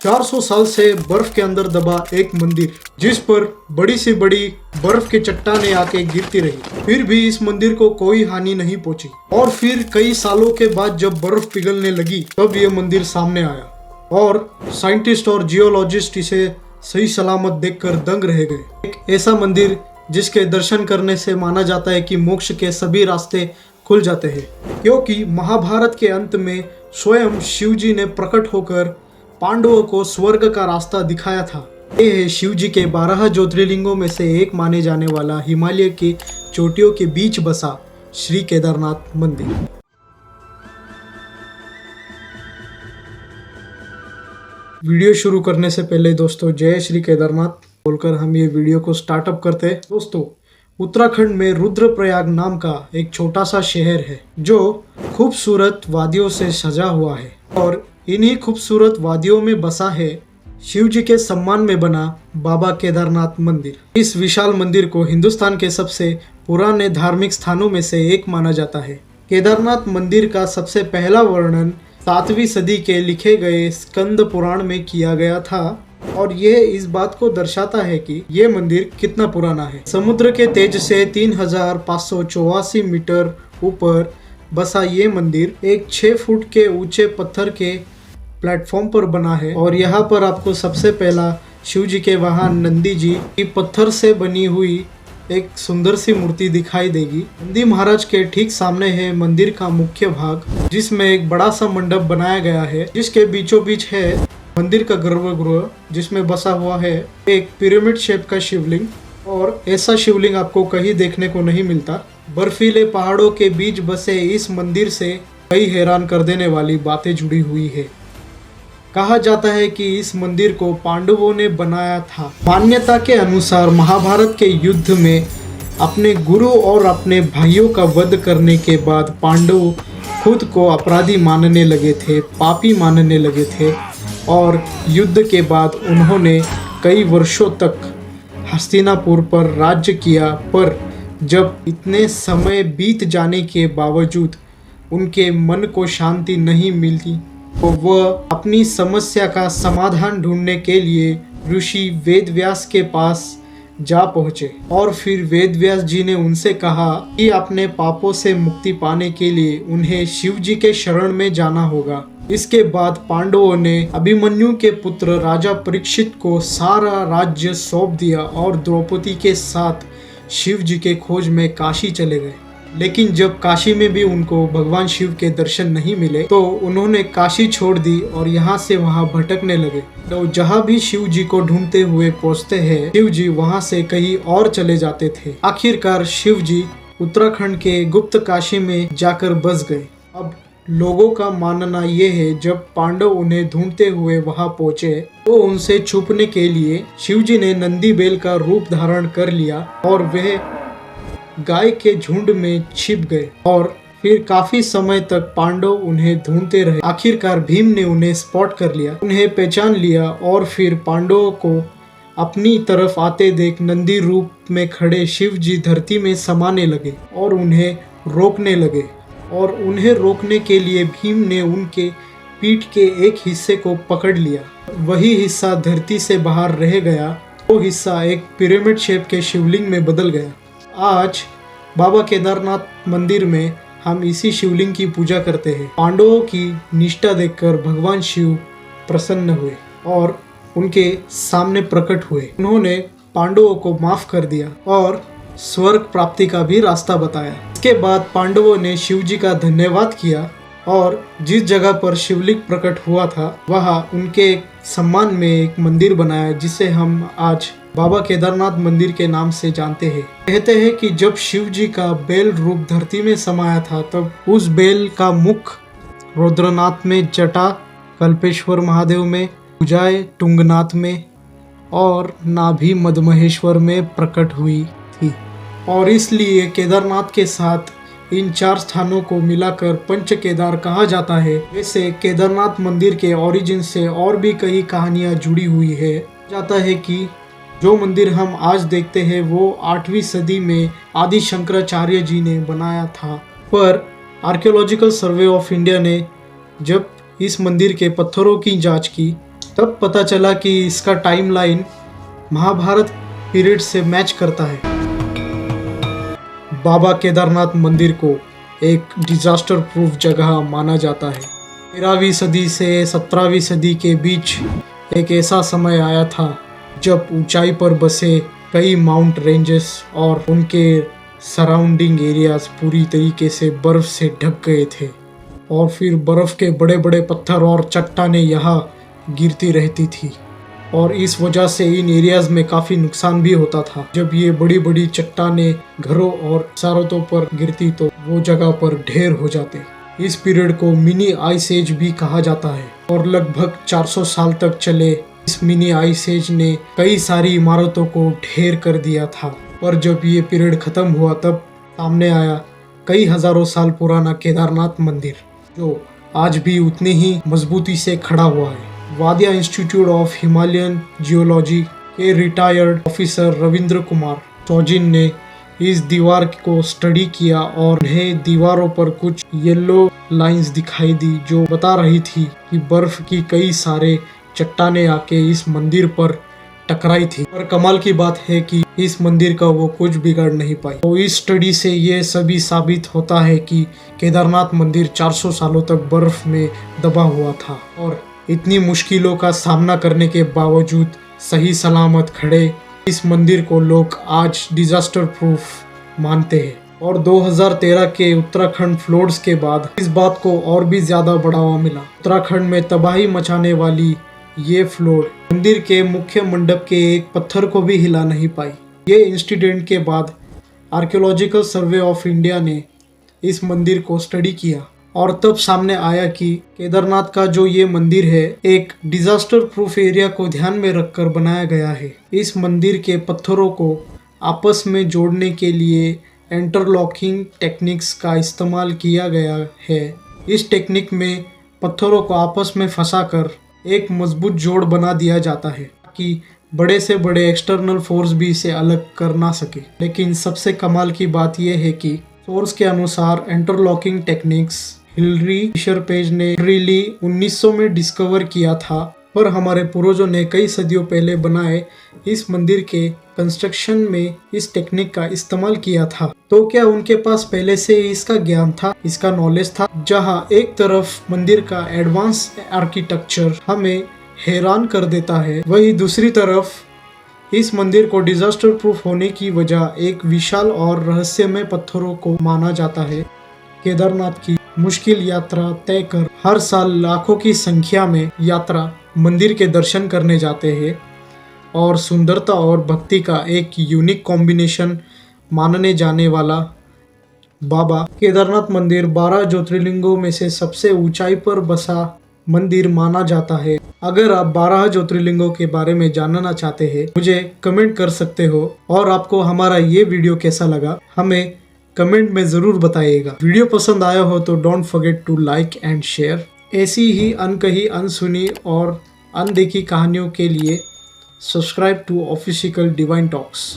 400 साल से बर्फ के अंदर दबा एक मंदिर, जिस पर बड़ी से बड़ी बर्फ की चट्टानें आके गिरती रही, फिर भी इस मंदिर को कोई हानि नहीं पहुंची। और फिर कई सालों के बाद जब बर्फ पिघलने लगी तब ये मंदिर सामने आया और साइंटिस्ट और जियोलॉजिस्ट इसे सही सलामत देखकर दंग रह गए। एक ऐसा मंदिर जिसके दर्शन करने से माना जाता है कि मोक्ष के सभी रास्ते खुल जाते हैं, क्योंकि महाभारत के अंत में स्वयं शिव जी ने प्रकट होकर पांडवों को स्वर्ग का रास्ता दिखाया था। ये है शिव जी के 12 ज्योतिर्लिंगों में से एक माने जाने वाला हिमालय की चोटियों के बीच बसा श्री केदारनाथ मंदिर। वीडियो शुरू करने से पहले दोस्तों जय श्री केदारनाथ बोलकर हम ये वीडियो को स्टार्टअप करते हैं। दोस्तों, उत्तराखंड में रुद्रप्रयाग नाम का एक छोटा सा शहर है जो खूबसूरत वादियों से सजा हुआ है और इन्हीं खूबसूरत वादियों में बसा है शिव जी के सम्मान में बना बाबा केदारनाथ मंदिर। इस विशाल मंदिर को हिंदुस्तान के सबसे पुराने धार्मिक स्थानों में से एक माना जाता है। केदारनाथ मंदिर का सबसे पहला वर्णन 7वीं सदी के लिखे गए स्कंद पुराण में किया गया था और यह इस बात को दर्शाता है कि ये मंदिर कितना पुराना है। समुद्र के तेज से 3584 मीटर ऊपर बसा ये मंदिर एक 6 फुट के ऊंचे पत्थर के प्लेटफॉर्म पर बना है और यहाँ पर आपको सबसे पहला शिव जी के वाहन नंदी जी की पत्थर से बनी हुई एक सुंदर सी मूर्ति दिखाई देगी। नंदी महाराज के ठीक सामने है मंदिर का मुख्य भाग, जिसमें एक बड़ा सा मंडप बनाया गया है, जिसके बीचों बीच है मंदिर का गर्भगृह, जिसमें बसा हुआ है एक पिरामिड शेप का शिवलिंग। और ऐसा शिवलिंग आपको कहीं देखने को नहीं मिलता। बर्फीले पहाड़ों के बीच बसे इस मंदिर से कई हैरान कर देने वाली बातें जुड़ी हुई है। कहा जाता है कि इस मंदिर को पांडवों ने बनाया था। मान्यता के अनुसार महाभारत के युद्ध में अपने गुरु और अपने भाइयों का वध करने के बाद पांडव खुद को अपराधी मानने लगे थे, पापी मानने लगे थे और युद्ध के बाद उन्होंने कई वर्षों तक हस्तिनापुर पर राज्य किया। पर जब इतने समय बीत जाने के बावजूद उनके मन को शांति नहीं मिली तो वह अपनी समस्या का समाधान ढूंढने के लिए ऋषि वेदव्यास के पास जा पहुँचे और फिर वेदव्यास जी ने उनसे कहा कि अपने पापों से मुक्ति पाने के लिए उन्हें शिव जी के शरण में जाना होगा। इसके बाद पांडवों ने अभिमन्यु के पुत्र राजा परीक्षित को सारा राज्य सौंप दिया और द्रौपदी के साथ शिव जी के खोज में काशी चले गए। लेकिन जब काशी में भी उनको भगवान शिव के दर्शन नहीं मिले तो उन्होंने काशी छोड़ दी और यहाँ से वहाँ भटकने लगे। तो जहाँ भी शिव जी को ढूंढते हुए पहुँचते हैं, शिव जी वहाँ से कहीं और चले जाते थे। आखिरकार शिव जी उत्तराखंड के गुप्त काशी में जाकर बस गए। अब लोगों का मानना ये है जब पांडव उन्हें ढूंढते हुए वहां पहुंचे तो उनसे छुपने के लिए शिव जी ने नंदी बैल का रूप धारण कर लिया और वह गाय के झुंड में छिप गए और फिर काफी समय तक पांडव उन्हें ढूंढते रहे। आखिरकार भीम ने उन्हें स्पॉट कर लिया, उन्हें पहचान लिया और फिर पांडवों को अपनी तरफ आते देख नंदी रूप में खड़े शिव जी धरती में समाने लगे और उन्हें रोकने लगे। और उन्हें रोकने के लिए भीम ने उनके पीठ के एक हिस्से को पकड़ लिया। वही हिस्सा धरती से बाहर रह गया, वो हिस्सा एक पिरामिड शेप के शिवलिंग में बदल गया। आज बाबा केदारनाथ मंदिर में हम इसी शिवलिंग की पूजा करते हैं। पांडवों की निष्ठा देखकर भगवान शिव प्रसन्न हुए और उनके सामने प्रकट हुए। उन्होंने पांडवों को माफ कर दिया और स्वर्ग प्राप्ति का भी रास्ता बताया। इसके बाद पांडवों ने शिव जी का धन्यवाद किया और जिस जगह पर शिवलिंग प्रकट हुआ था वहाँ उनके सम्मान में एक मंदिर बनाया, जिसे हम आज बाबा केदारनाथ मंदिर के नाम से जानते हैं। कहते हैं कि जब शिव जी का बैल रूप धरती में समाया था तब उस बैल का मुख रुद्रनाथ में, जटा कल्पेश्वर महादेव में, भुजाएं टुंगनाथ में और नाभि मदमहेश्वर में प्रकट हुई थी और इसलिए केदारनाथ के साथ इन 4 स्थानों को मिलाकर पंच केदार कहा जाता है। वैसे केदारनाथ मंदिर के ओरिजिन से और भी कई कहानियां जुड़ी हुई है। जाता है कि जो मंदिर हम आज देखते हैं वो 8वीं सदी में आदि शंकराचार्य जी ने बनाया था, पर आर्कियोलॉजिकल सर्वे ऑफ इंडिया ने जब इस मंदिर के पत्थरों की जांच की तब पता चला कि इसका टाइमलाइन महाभारत पीरियड से मैच करता है। बाबा केदारनाथ मंदिर को एक डिजास्टर प्रूफ जगह माना जाता है। 13वीं सदी से 17वीं सदी के बीच एक ऐसा समय आया था जब ऊंचाई पर बसे कई माउंट रेंजेस और उनके सराउंडिंग एरियाज पूरी तरीके से बर्फ से ढक गए थे और फिर बर्फ के बड़े बड़े पत्थर और चट्टानें यहाँ गिरती रहती थी और इस वजह से इन एरियाज में काफ़ी नुकसान भी होता था। जब ये बड़ी बड़ी चट्टानें घरों और इमारतों पर गिरती तो वो जगह पर ढेर हो जाते। इस पीरियड को मिनी आइस एज भी कहा जाता है और लगभग 400 साल तक चले इस मिनी आइस एज ने कई सारी इमारतों को ढेर कर दिया था। पर जब ये पीरियड खत्म हुआ तब सामने आया कई हजारों साल पुराना केदारनाथ मंदिर, जो आज भी उतनी ही मजबूती से खड़ा हुआ है। वादिया इंस्टीट्यूट ऑफ हिमालयन जियोलॉजी के रिटायर्ड ऑफिसर रविंद्र कुमार चौजिन ने इस दीवार को स्टडी किया और उन्हें दीवारों पर कुछ येलो लाइंस दिखाई दी जो बता रही थी कि बर्फ की कई सारे चट्टानें आके इस मंदिर पर टकराई थी। और कमाल की बात है कि इस मंदिर का वो कुछ बिगाड़ नहीं पाई। तो इस स्टडी से ये सभी साबित होता है कि केदारनाथ मंदिर 400 सालों तक बर्फ में दबा हुआ था और इतनी मुश्किलों का सामना करने के बावजूद सही सलामत खड़े इस मंदिर को लोग आज डिजास्टर प्रूफ मानते हैं। और 2013 के उत्तराखंड फ्लड्स के बाद इस बात को और भी ज्यादा बढ़ावा मिला। उत्तराखंड में तबाही मचाने वाली ये फ्लड मंदिर के मुख्य मंडप के एक पत्थर को भी हिला नहीं पाई। ये इंसिडेंट के बाद आर्कियोलॉजिकल सर्वे ऑफ इंडिया ने इस मंदिर को स्टडी किया और तब सामने आया कि केदारनाथ का जो ये मंदिर है एक डिजास्टर प्रूफ एरिया को ध्यान में रखकर बनाया गया है। इस मंदिर के पत्थरों को आपस में जोड़ने के लिए इंटरलॉकिंग टेक्निक्स का इस्तेमाल किया गया है। इस टेक्निक में पत्थरों को आपस में फंसाकर एक मजबूत जोड़ बना दिया जाता है ताकि बड़े से बड़े एक्सटर्नल फोर्स भी इसे अलग कर ना सके। लेकिन सबसे कमाल की बात यह है कि सोर्स के अनुसार interlocking techniques Hillary Fisher page ने 1900 में डिस्कवर किया था, पर हमारे पूर्वजों ने कई सदियों पहले बनाए इस मंदिर के कंस्ट्रक्शन में इस टेक्निक का इस्तेमाल किया था। तो क्या उनके पास पहले से इसका ज्ञान था, इसका नॉलेज था? जहां एक तरफ मंदिर का एडवांस आर्किटेक्चर हमें हैरान कर देता है, वहीं दूसरी तरफ इस मंदिर को डिजास्टर प्रूफ होने की वजह एक विशाल और रहस्यमय पत्थरों को माना जाता है। केदारनाथ की मुश्किल यात्रा तय कर हर साल लाखों की संख्या में यात्रा मंदिर के दर्शन करने जाते हैं और सुंदरता और भक्ति का एक यूनिक कॉम्बिनेशन मानने जाने वाला बाबा केदारनाथ मंदिर 12 ज्योतिर्लिंगों में से सबसे ऊंचाई पर बसा मंदिर माना जाता है। अगर आप 12 ज्योतिर्लिंगों के बारे में जानना चाहते हैं मुझे कमेंट कर सकते हो और आपको हमारा ये वीडियो कैसा लगा हमें कमेंट में ज़रूर बताइएगा। वीडियो पसंद आया हो तो don't forget to like and share. ऐसी ही अनकही, अनसुनी और अनदेखी कहानियों के लिए subscribe to Official Divine talks.